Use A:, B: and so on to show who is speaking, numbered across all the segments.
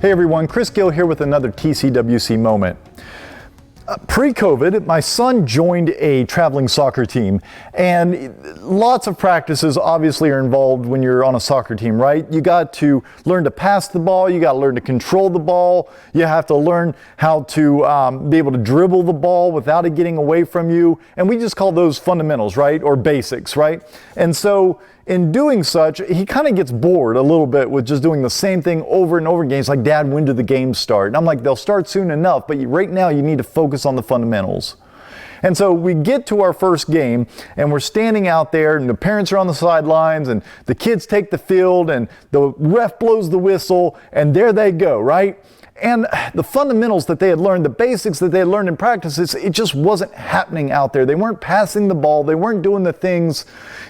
A: Hey everyone, Chris Gill here with another TCWC moment. Pre-COVID, my son joined a traveling soccer team, and lots of practices obviously are involved when you're on a soccer team, right? You got to learn to pass the ball, you got to learn to control the ball, you have to learn how to be able to dribble the ball without it getting away from you, and we just call those fundamentals, right? Or basics, right? And so in doing such, he kind of gets bored a little bit with just doing the same thing over and over again. It's like, Dad, when do the games start? And I'm like, they'll start soon enough, but right now you need to focus on the fundamentals. And so we get to our first game and we're standing out there and the parents are on the sidelines and the kids take the field and the ref blows the whistle and there they go, right? And the fundamentals that they had learned, the basics that they had learned in practice, it just wasn't happening out there. They weren't passing the ball. They weren't doing the things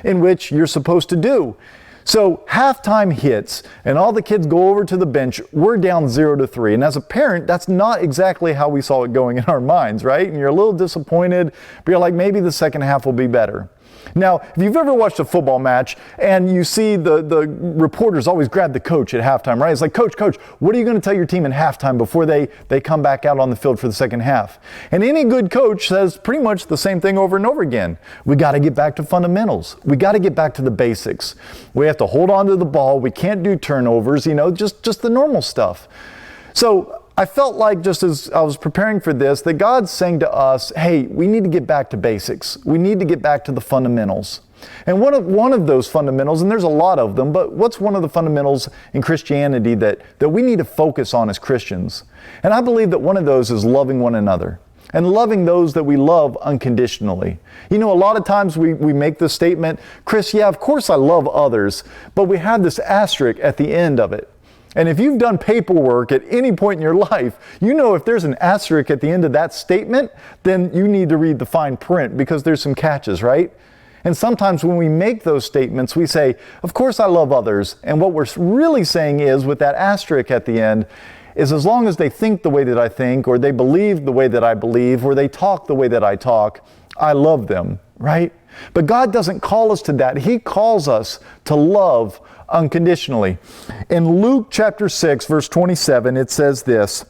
A: in which you're supposed to do. So halftime hits and all the kids go over to the bench. We're down 0-3. And as a parent, that's not exactly how we saw it going in our minds, right? And you're a little disappointed, but you're like, maybe the second half will be better. Now, if you've ever watched a football match and you see the reporters always grab the coach at halftime, right? It's like, Coach, what are you going to tell your team in halftime before they come back out on the field for the second half? And any good coach says pretty much the same thing over and over again. We got to get back to fundamentals. We got to get back to the basics. We have to hold on to the ball. We can't do turnovers, just the normal stuff. So I felt like just as I was preparing for this, that God's saying to us, hey, we need to get back to basics. We need to get back to the fundamentals. And one of those fundamentals, and there's a lot of them, but what's one of the fundamentals in Christianity that we need to focus on as Christians? And I believe that one of those is loving one another and loving those that we love unconditionally. A lot of times we make the statement, Chris, yeah, of course I love others, but we have this asterisk at the end of it. And if you've done paperwork at any point in your life, if there's an asterisk at the end of that statement, then you need to read the fine print because there's some catches, right? And sometimes when we make those statements, we say, of course I love others. And what we're really saying is, with that asterisk at the end, is as long as they think the way that I think, or they believe the way that I believe, or they talk the way that I talk, I love them, right? But God doesn't call us to that. He calls us to love unconditionally. In Luke chapter 6, verse 27, it says this,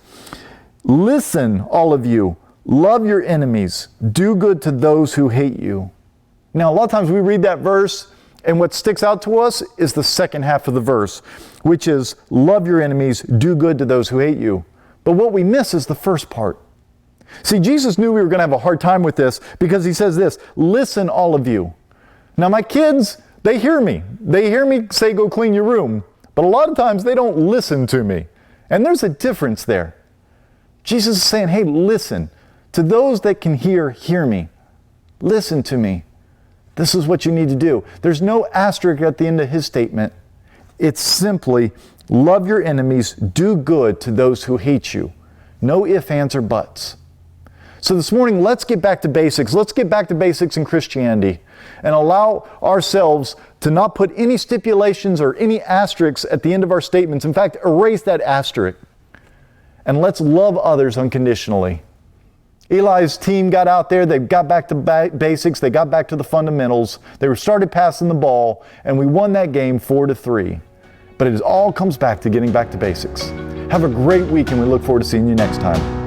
A: listen, all of you, love your enemies, do good to those who hate you. Now, a lot of times we read that verse, and what sticks out to us is the second half of the verse, which is, love your enemies, do good to those who hate you. But what we miss is the first part. See, Jesus knew we were going to have a hard time with this because he says this, listen, all of you. Now, my kids, they hear me. They hear me say, go clean your room. But a lot of times they don't listen to me. And there's a difference there. Jesus is saying, hey, listen. To those that can hear me. Listen to me. This is what you need to do. There's no asterisk at the end of his statement. It's simply, love your enemies, do good to those who hate you. No ifs, ands, or buts. So this morning, let's get back to basics. Let's get back to basics in Christianity and allow ourselves to not put any stipulations or any asterisks at the end of our statements. In fact, erase that asterisk. And let's love others unconditionally. Eli's team got out there. They got back to basics. They got back to the fundamentals. They started passing the ball, and we won that game 4-3. But it all comes back to getting back to basics. Have a great week, and we look forward to seeing you next time.